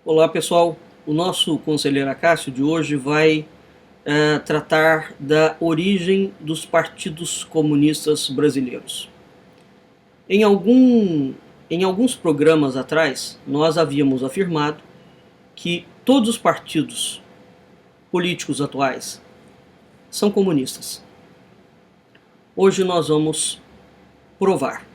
Olá pessoal, o nosso conselheiro Acácio de hoje vai tratar da origem dos partidos comunistas brasileiros. Em, algum, em alguns programas atrás, nós havíamos afirmado que todos os partidos políticos atuais são comunistas. Hoje nós vamos provar.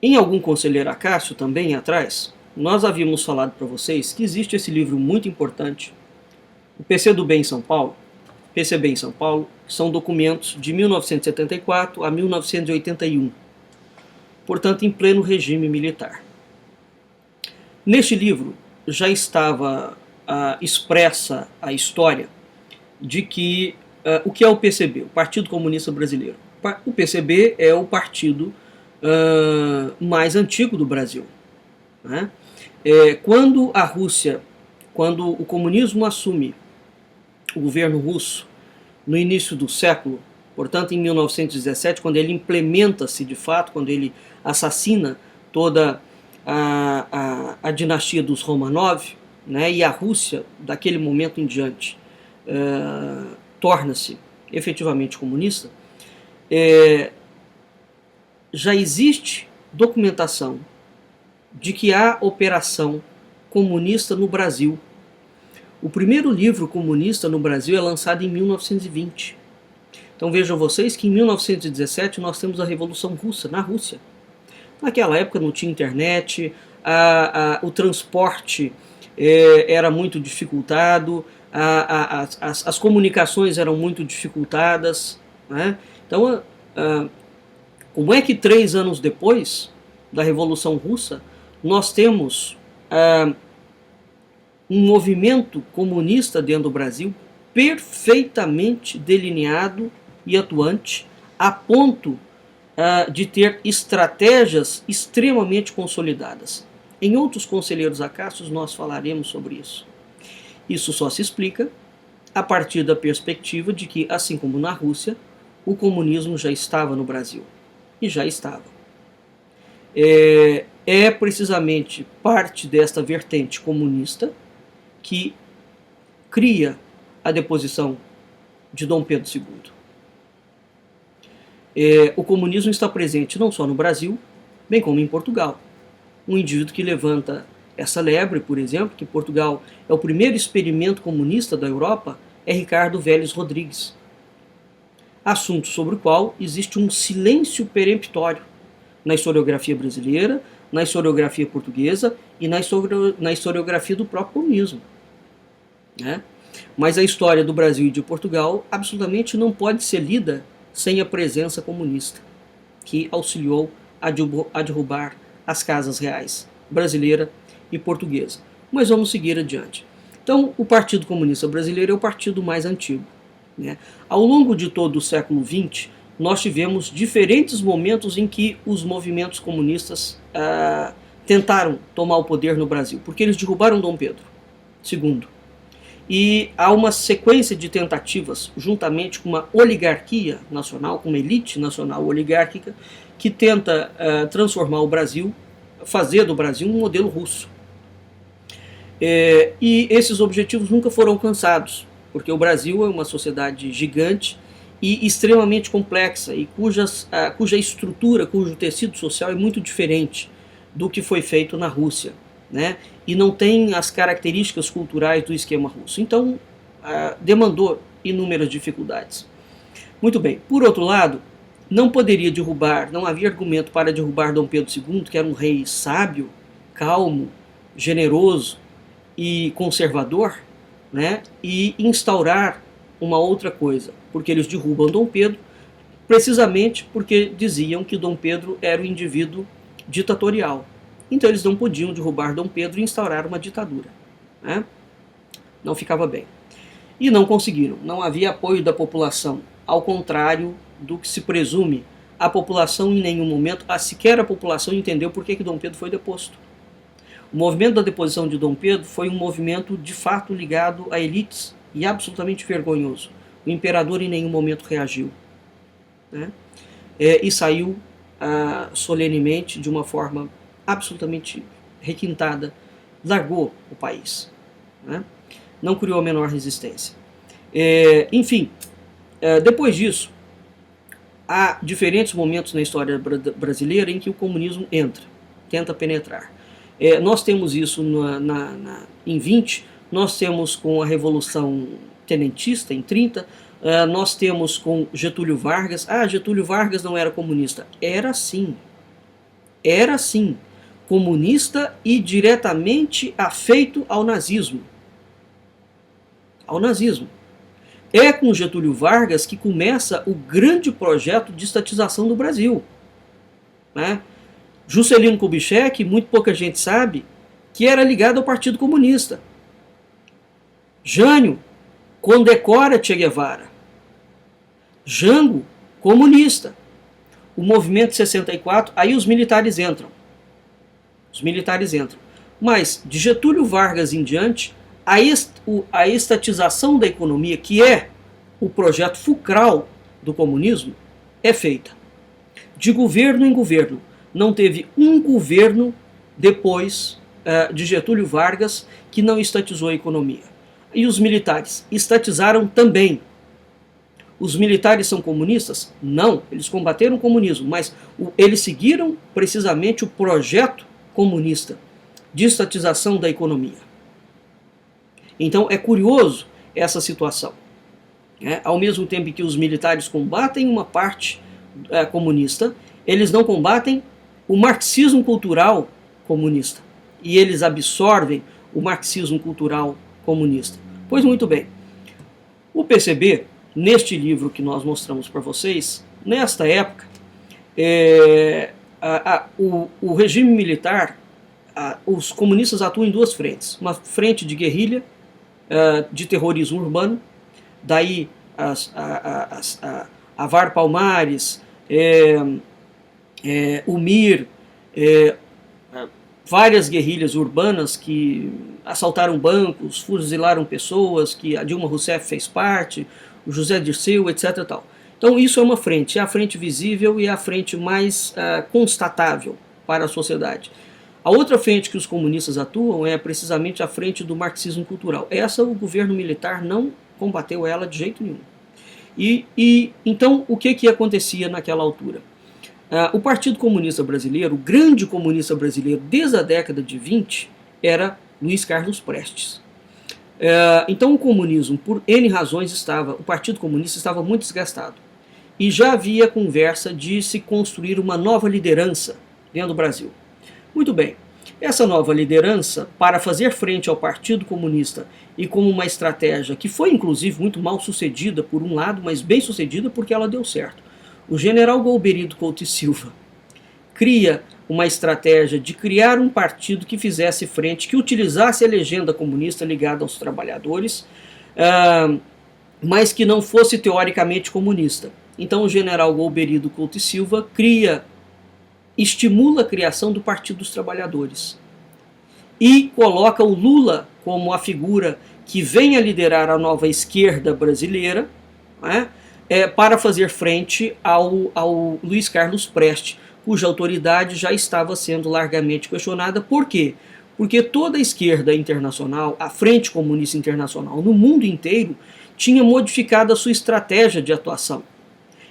Em algum conselheiro Acácio também atrás, nós havíamos falado para vocês que existe esse livro muito importante, o PCdoB em São Paulo, PCB em São Paulo, que são documentos de 1974 a 1981, portanto em pleno regime militar. Neste livro já estava expressa a história de que o que é o PCB, o Partido Comunista Brasileiro. O PCB é o partido mais antigo do Brasil. Né? Quando a Rússia, quando o comunismo assume o governo russo no início do século, portanto em 1917, quando ele implementa-se de fato, quando ele assassina toda a dinastia dos Romanov, né, e a Rússia, daquele momento em diante, torna-se efetivamente comunista, já existe documentação de que há operação comunista no Brasil. O primeiro livro comunista no Brasil é lançado em 1920. Então vejam vocês que em 1917 nós temos a Revolução Russa, na Rússia. Naquela época não tinha internet, o transporte era muito dificultado, as comunicações eram muito dificultadas. Né? Então, como é que 3 anos depois da Revolução Russa nós temos um movimento comunista dentro do Brasil perfeitamente delineado e atuante, a ponto de ter estratégias extremamente consolidadas? Em outros conselheiros Acácios nós falaremos sobre isso. Isso só se explica a partir da perspectiva de que, assim como na Rússia, o comunismo já estava no Brasil. E já estava. É precisamente parte desta vertente comunista que cria a deposição de Dom Pedro II. O comunismo está presente não só no Brasil, bem como em Portugal. Um indivíduo que levanta essa lebre, por exemplo, que Portugal é o primeiro experimento comunista da Europa, é Ricardo Vélez Rodrigues. Assunto sobre o qual existe um silêncio peremptório na historiografia brasileira, na historiografia portuguesa e na historiografia do próprio comunismo. Né? Mas a história do Brasil e de Portugal absolutamente não pode ser lida sem a presença comunista, que auxiliou a derrubar as casas reais brasileira e portuguesa. Mas vamos seguir adiante. Então, o Partido Comunista Brasileiro é o partido mais antigo. Né? Ao longo de todo o século XX, nós tivemos diferentes momentos em que os movimentos comunistas tentaram tomar o poder no Brasil, porque eles derrubaram Dom Pedro II. E há uma sequência de tentativas, juntamente com uma oligarquia nacional, com uma elite nacional oligárquica, que tenta transformar o Brasil, fazer do Brasil um modelo russo. E esses objetivos nunca foram alcançados, porque o Brasil é uma sociedade gigante e extremamente complexa, e cuja estrutura, cujo tecido social é muito diferente do que foi feito na Rússia, né? E não tem as características culturais do esquema russo. Então, demandou inúmeras dificuldades. Muito bem, por outro lado, não havia argumento para derrubar Dom Pedro II, que era um rei sábio, calmo, generoso e conservador, né, e instaurar uma outra coisa, porque eles derrubam Dom Pedro precisamente porque diziam que Dom Pedro era um indivíduo ditatorial. Então eles não podiam derrubar Dom Pedro e instaurar uma ditadura. Né? Não ficava bem. E não conseguiram, não havia apoio da população, ao contrário do que se presume. A população em nenhum momento, sequer a população entendeu por que Dom Pedro foi deposto. O movimento da deposição de Dom Pedro foi um movimento de fato ligado a elites e absolutamente vergonhoso. O imperador em nenhum momento reagiu. Né? E saiu solenemente, de uma forma absolutamente requintada, largou o país, né? Não criou a menor resistência. Enfim, depois disso, há diferentes momentos na história brasileira em que o comunismo tenta penetrar. Nós temos isso em 20, nós temos com a Revolução Tenentista, em 30, nós temos com Getúlio Vargas. Getúlio Vargas não era comunista. Era sim. Era sim. Comunista e diretamente afeito ao nazismo. Ao nazismo. É com Getúlio Vargas que começa o grande projeto de estatização do Brasil, né? Juscelino Kubitschek, muito pouca gente sabe, que era ligado ao Partido Comunista. Jânio condecora Che Guevara. Jango, comunista. O movimento 64, aí os militares entram. Mas, de Getúlio Vargas em diante, a estatização da economia, que é o projeto fulcral do comunismo, é feita. De governo em governo. Não teve um governo depois de Getúlio Vargas que não estatizou a economia. E os militares estatizaram também. Os militares são comunistas? Não, eles combateram o comunismo, mas eles seguiram precisamente o projeto comunista de estatização da economia. Então é curioso essa situação. Ao mesmo tempo que os militares combatem uma parte comunista, eles não combatem o marxismo cultural comunista. E eles absorvem o marxismo cultural comunista. Pois muito bem. O PCB, neste livro que nós mostramos para vocês, nesta época, o regime militar, os comunistas atuam em duas frentes. Uma frente de guerrilha, de terrorismo urbano, daí a VAR Palmares, o MIR, várias guerrilhas urbanas que assaltaram bancos, fuzilaram pessoas, que a Dilma Rousseff fez parte, o José Dirceu, etc. Tal. Então isso é uma frente, é a frente visível e é a frente mais constatável para a sociedade. A outra frente que os comunistas atuam é precisamente a frente do marxismo cultural. Essa o governo militar não combateu ela de jeito nenhum. Então o que acontecia naquela altura? O Partido Comunista Brasileiro, o grande comunista brasileiro desde a década de 20, era Luiz Carlos Prestes. Então o comunismo, por N razões, o Partido Comunista estava muito desgastado. E já havia conversa de se construir uma nova liderança dentro do Brasil. Muito bem, essa nova liderança, para fazer frente ao Partido Comunista e como uma estratégia que foi inclusive muito mal sucedida por um lado, mas bem sucedida porque ela deu certo. O general Golbery Couto e Silva cria uma estratégia de criar um partido que fizesse frente, que utilizasse a legenda comunista ligada aos trabalhadores, mas que não fosse teoricamente comunista. Então o general Golbery Couto e Silva estimula a criação do Partido dos Trabalhadores e coloca o Lula como a figura que vem a liderar a nova esquerda brasileira, né, para fazer frente ao Luiz Carlos Prestes, cuja autoridade já estava sendo largamente questionada. Por quê? Porque toda a esquerda internacional, a Frente Comunista Internacional, no mundo inteiro, tinha modificado a sua estratégia de atuação.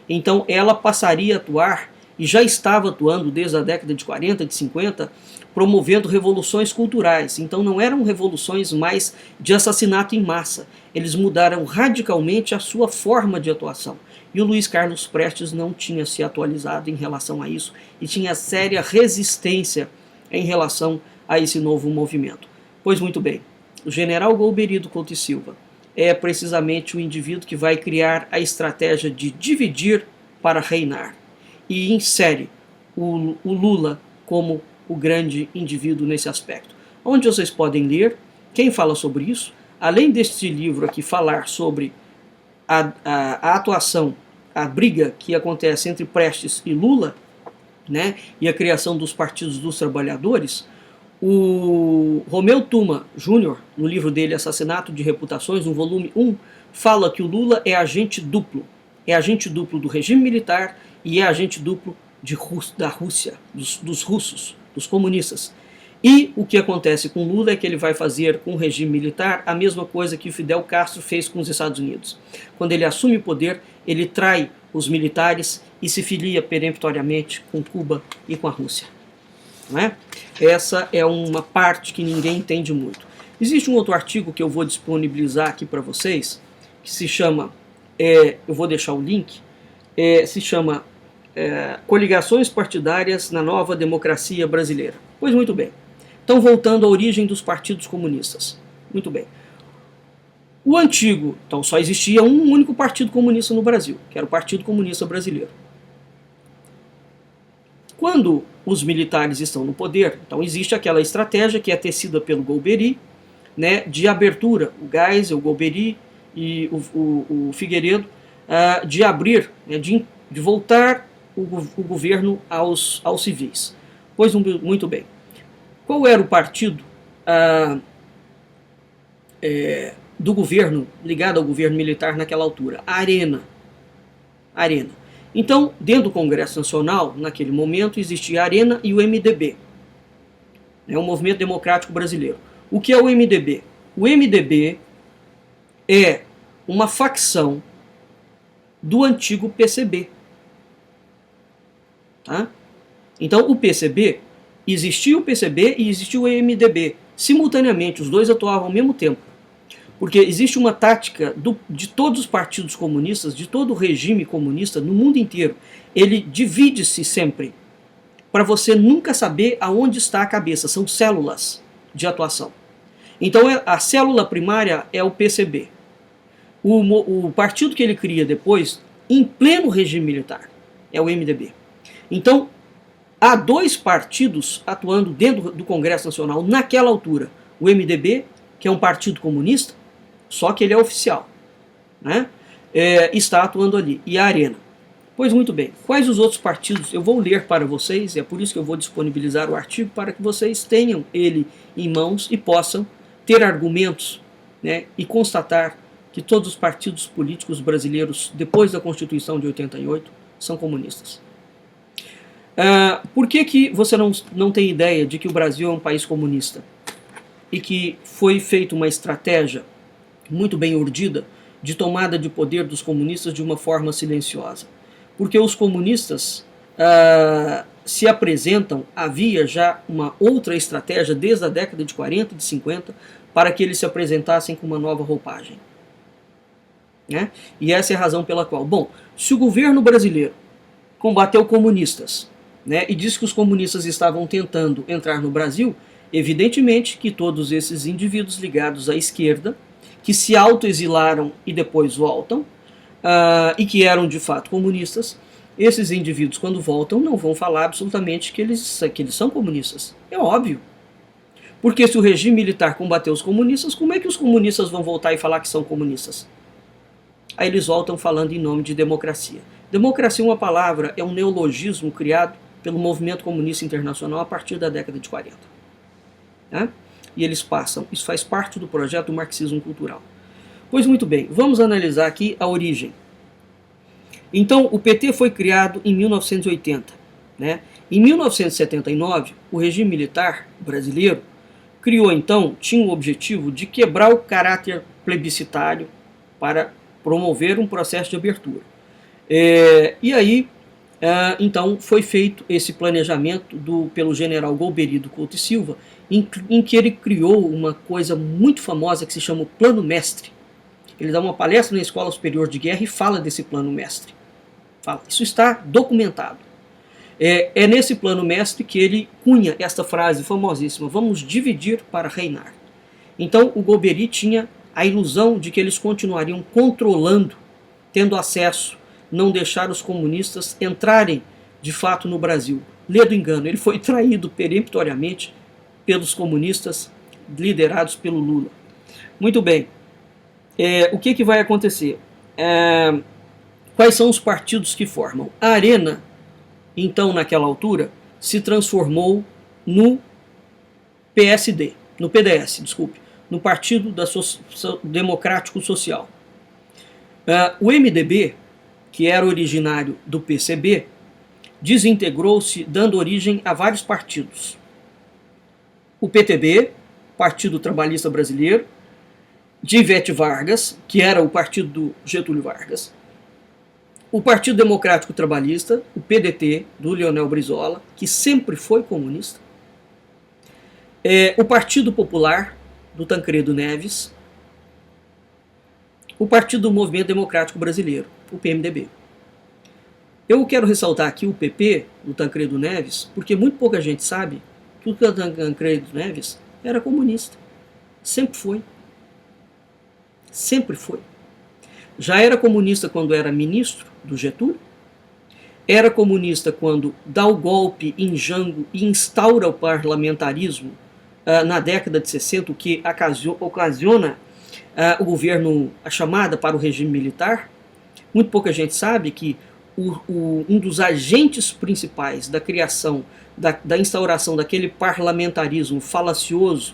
Então ela passaria a atuar, e já estava atuando desde a década de 40, de 50, promovendo revoluções culturais. Então não eram revoluções mais de assassinato em massa. Eles mudaram radicalmente a sua forma de atuação. E o Luiz Carlos Prestes não tinha se atualizado em relação a isso e tinha séria resistência em relação a esse novo movimento. Pois muito bem, o general Golbery Couto e Silva é precisamente o indivíduo que vai criar a estratégia de dividir para reinar. E insere o Lula como o grande indivíduo nesse aspecto. Onde vocês podem ler, quem fala sobre isso, além deste livro aqui falar sobre a atuação, a briga que acontece entre Prestes e Lula, né, e a criação dos partidos dos trabalhadores, o Romeu Tuma Jr., no livro dele Assassinato de Reputações, no volume 1, fala que o Lula é agente duplo do regime militar e é agente duplo da Rússia, dos russos, dos comunistas. E o que acontece com Lula é que ele vai fazer com o regime militar a mesma coisa que Fidel Castro fez com os Estados Unidos. Quando ele assume o poder, ele trai os militares e se filia peremptoriamente com Cuba e com a Rússia. Não é? Essa é uma parte que ninguém entende muito. Existe um outro artigo que eu vou disponibilizar aqui para vocês, que se chama, eu vou deixar o link, se chama Coligações Partidárias na Nova Democracia Brasileira. Pois muito bem. Então, voltando à origem dos partidos comunistas. Muito bem. O antigo, então só existia um único partido comunista no Brasil, que era o Partido Comunista Brasileiro. Quando os militares estão no poder, então existe aquela estratégia que é tecida pelo Golbery, né, de abertura, o Geisel, o Golbery e o Figueiredo, de abrir, né, de voltar o governo aos civis. Pois muito bem. Qual era o partido do governo, ligado ao governo militar naquela altura? A Arena. Então, dentro do Congresso Nacional, naquele momento, existia a Arena e o MDB, o Movimento Democrático Brasileiro. O que é o MDB? O MDB é uma facção do antigo PCB. Tá? Então, o PCB, existia o PCB e existia o MDB. Simultaneamente, os dois atuavam ao mesmo tempo. Porque existe uma tática de todos os partidos comunistas, de todo o regime comunista no mundo inteiro. Ele divide-se sempre, para você nunca saber aonde está a cabeça. São células de atuação. Então a célula primária é o PCB. O partido que ele cria depois, em pleno regime militar, é o MDB. Então, há dois partidos atuando dentro do Congresso Nacional naquela altura. O MDB, que é um partido comunista, só que ele é oficial, né? Está atuando ali. E a Arena. Pois muito bem. Quais os outros partidos? Eu vou ler para vocês, e é por isso que eu vou disponibilizar o artigo, para que vocês tenham ele em mãos e possam ter argumentos, né, e constatar que todos os partidos políticos brasileiros, depois da Constituição de 88, são comunistas. Por que você não tem ideia de que o Brasil é um país comunista? E que foi feita uma estratégia muito bem urdida de tomada de poder dos comunistas de uma forma silenciosa. Porque os comunistas se apresentam, havia já uma outra estratégia desde a década de 40 e de 50 para que eles se apresentassem com uma nova roupagem. Né? E essa é a razão pela qual, bom, se o governo brasileiro combateu comunistas, né, e disse que os comunistas estavam tentando entrar no Brasil, evidentemente que todos esses indivíduos ligados à esquerda, que se autoexilaram e depois voltam, e que eram de fato comunistas, esses indivíduos quando voltam não vão falar absolutamente que eles são comunistas. É óbvio. Porque se o regime militar combateu os comunistas, como é que os comunistas vão voltar e falar que são comunistas? Aí eles voltam falando em nome de democracia. Democracia é uma palavra, é um neologismo criado pelo movimento comunista internacional a partir da década de 40. Né? E eles passam, isso faz parte do projeto do marxismo cultural. Pois muito bem, vamos analisar aqui a origem. Então, o PT foi criado em 1980. Né? Em 1979, o regime militar brasileiro criou, então, tinha o objetivo de quebrar o caráter plebiscitário para promover um processo de abertura. E aí, então, foi feito esse planejamento pelo general Golbery do Couto e Silva, em que ele criou uma coisa muito famosa que se chama o Plano Mestre. Ele dá uma palestra na Escola Superior de Guerra e fala desse Plano Mestre. Isso está documentado. É nesse Plano Mestre que ele cunha esta frase famosíssima: vamos dividir para reinar. Então o Golbery tinha a ilusão de que eles continuariam controlando, tendo acesso, não deixar os comunistas entrarem de fato no Brasil. Lê do engano, ele foi traído peremptoriamente pelos comunistas liderados pelo Lula. Muito bem, o que vai acontecer? Quais são os partidos que formam? A Arena, então, naquela altura, se transformou no PSD, no PDS, desculpe, no Partido Democrático Social. O MDB, que era originário do PCB, desintegrou-se, dando origem a vários partidos. O PTB, Partido Trabalhista Brasileiro, de Ivete Vargas, que era o partido do Getúlio Vargas, o Partido Democrático Trabalhista, o PDT, do Leonel Brizola, que sempre foi comunista, o Partido Popular, do Tancredo Neves, o Partido do Movimento Democrático Brasileiro, o PMDB. Eu quero ressaltar aqui o PP, do Tancredo Neves, porque muito pouca gente sabe que o Tancredo Neves era comunista. Sempre foi. Sempre foi. Já era comunista quando era ministro do Getúlio, era comunista quando dá o golpe em Jango e instaura o parlamentarismo na década de 60, o que ocasiona o governo, a chamada para o regime militar. Muito pouca gente sabe que um dos agentes principais da criação, da instauração daquele parlamentarismo falacioso,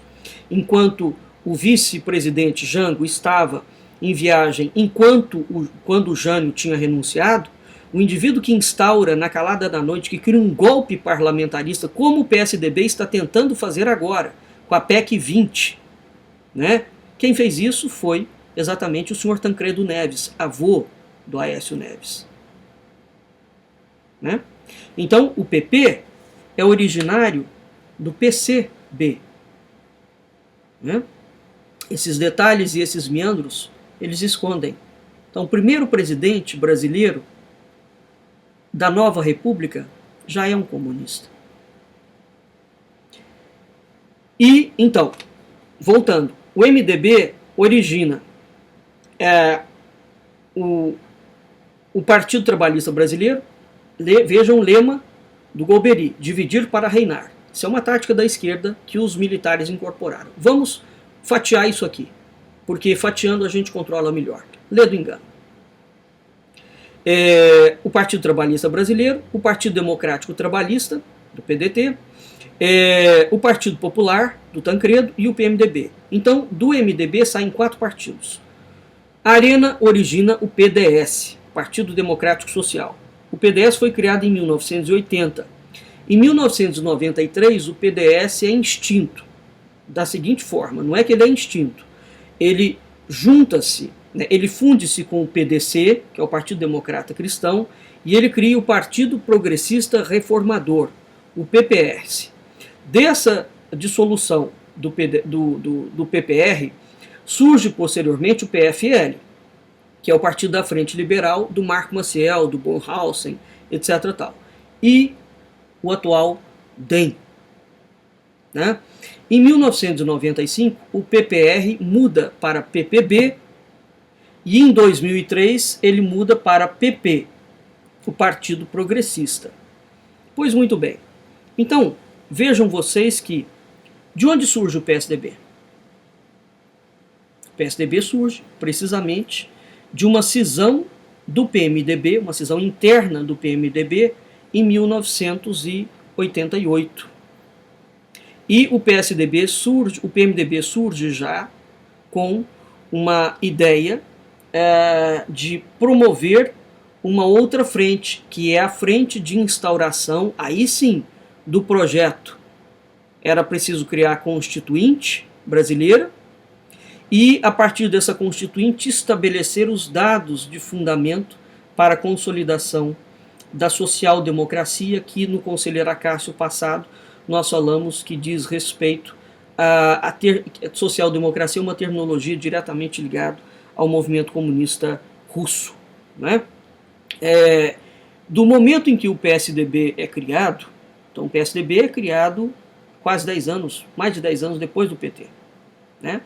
enquanto o vice-presidente Jango estava em viagem, quando o Jânio tinha renunciado, o indivíduo que instaura na calada da noite, que cria um golpe parlamentarista, como o PSDB está tentando fazer agora, com a PEC 20, né? Quem fez isso foi exatamente o senhor Tancredo Neves, avô do Aécio Neves. Né? Então, o PP é originário do PCB. Né? Esses detalhes e esses meandros, eles escondem. Então, o primeiro presidente brasileiro da nova república já é um comunista. E, então, voltando, o MDB origina o Partido Trabalhista Brasileiro. Vejam o lema do Golbery: dividir para reinar. Isso é uma tática da esquerda que os militares incorporaram. Vamos fatiar isso aqui, porque fatiando a gente controla melhor. Lê do engano. O Partido Trabalhista Brasileiro, o Partido Democrático Trabalhista, do PDT, o Partido Popular, do Tancredo, e o PMDB. Então, do MDB saem 4 partidos. A Arena origina o PDS, Partido Democrático Social. O PDS foi criado em 1980. Em 1993, o PDS é extinto. Da seguinte forma, não é que ele é extinto. Ele junta-se, né, ele funde-se com o PDC, que é o Partido Democrata Cristão, e ele cria o Partido Progressista Reformador, o PPS. Dessa dissolução do PPR, surge posteriormente o PFL, que é o Partido da Frente Liberal, do Marco Maciel, do Bornhausen, etc. Tal. E o atual DEM. Né? Em 1995, o PPR muda para PPB e em 2003 ele muda para PP, o Partido Progressista. Pois muito bem. Então, vejam vocês que de onde surge o PSDB? O PSDB surge precisamente de uma cisão do PMDB, uma cisão interna do PMDB, em 1988. E o PMDB surge já com uma ideia de promover uma outra frente, que é a frente de instauração, aí sim, do projeto. Era preciso criar a Constituinte brasileira, e, a partir dessa Constituinte, estabelecer os dados de fundamento para a consolidação da social-democracia, que no Conselheiro Acácio passado nós falamos que diz respeito a social-democracia, uma terminologia diretamente ligada ao movimento comunista russo. Né? Do momento em que o PSDB é criado, então o PSDB é criado quase 10 anos, mais de 10 anos depois do PT. Né?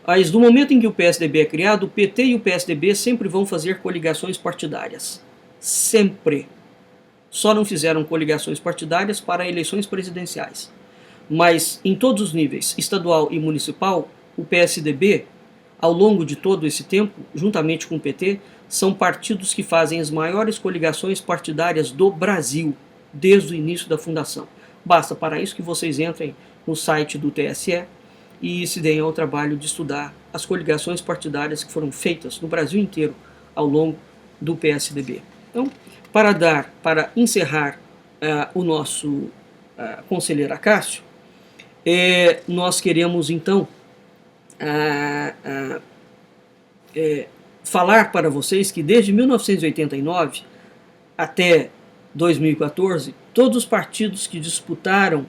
Mas do momento em que o PSDB é criado, o PT e o PSDB sempre vão fazer coligações partidárias. Sempre. Só não fizeram coligações partidárias para eleições presidenciais. Mas em todos os níveis, estadual e municipal, o PSDB, ao longo de todo esse tempo, juntamente com o PT, são partidos que fazem as maiores coligações partidárias do Brasil, desde o início da fundação. Basta para isso que vocês entrem no site do TSE e se deem ao trabalho de estudar as coligações partidárias que foram feitas no Brasil inteiro ao longo do PSDB. Então, para encerrar o nosso conselheiro Acácio, nós queremos então falar para vocês que desde 1989 até 2014, todos os partidos que disputaram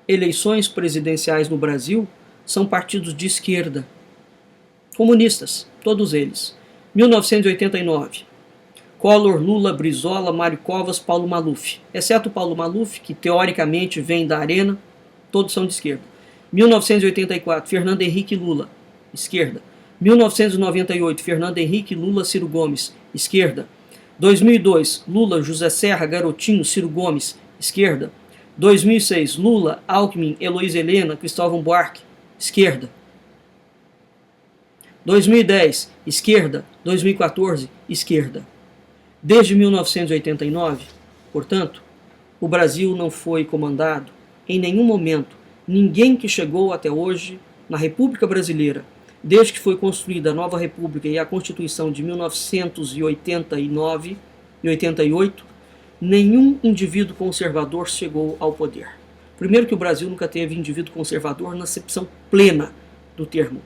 eleições presidenciais no Brasil são partidos de esquerda, comunistas, todos eles. 1989, Collor, Lula, Brizola, Mário Covas, Paulo Maluf. Exceto Paulo Maluf, que teoricamente vem da Arena, todos são de esquerda. 1984, Fernando Henrique Lula, esquerda. 1998, Fernando Henrique Lula, Ciro Gomes, esquerda. 2002, Lula, José Serra, Garotinho, Ciro Gomes, esquerda. 2006, Lula, Alckmin, Heloísa Helena, Cristóvão Buarque, esquerda. 2010, esquerda. 2014, esquerda. Desde 1989, portanto, o Brasil não foi comandado em nenhum momento. Ninguém que chegou até hoje na República Brasileira, desde que foi construída a nova República e a Constituição de 1989 e 88, nenhum indivíduo conservador chegou ao poder. Primeiro que o Brasil nunca teve indivíduo conservador na acepção plena do termo.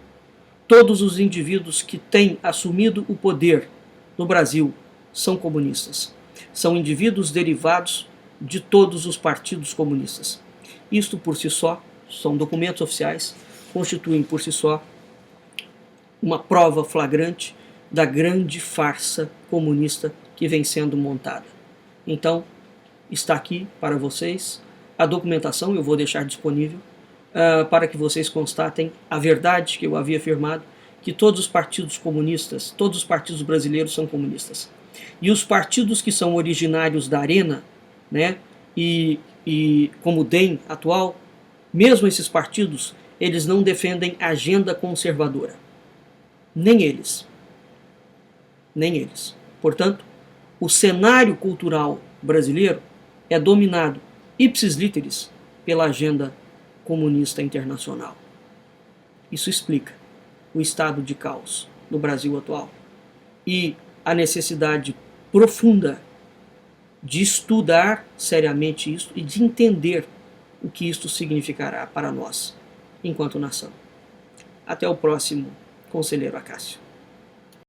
Todos os indivíduos que têm assumido o poder no Brasil são comunistas. São indivíduos derivados de todos os partidos comunistas. Isto por si só, são documentos oficiais, constituem por si só uma prova flagrante da grande farsa comunista que vem sendo montada. Então, está aqui para vocês a documentação, eu vou deixar disponível, para que vocês constatem a verdade que eu havia afirmado, que todos os partidos comunistas, todos os partidos brasileiros são comunistas. E os partidos que são originários da Arena, né, e como o DEM atual, mesmo esses partidos, eles não defendem agenda conservadora. Nem eles. Nem eles. Portanto, o cenário cultural brasileiro é dominado ipsis literis pela agenda comunista internacional. Isso explica o estado de caos no Brasil atual e a necessidade profunda de estudar seriamente isso e de entender o que isto significará para nós, enquanto nação. Até o próximo, Conselheiro Acácio.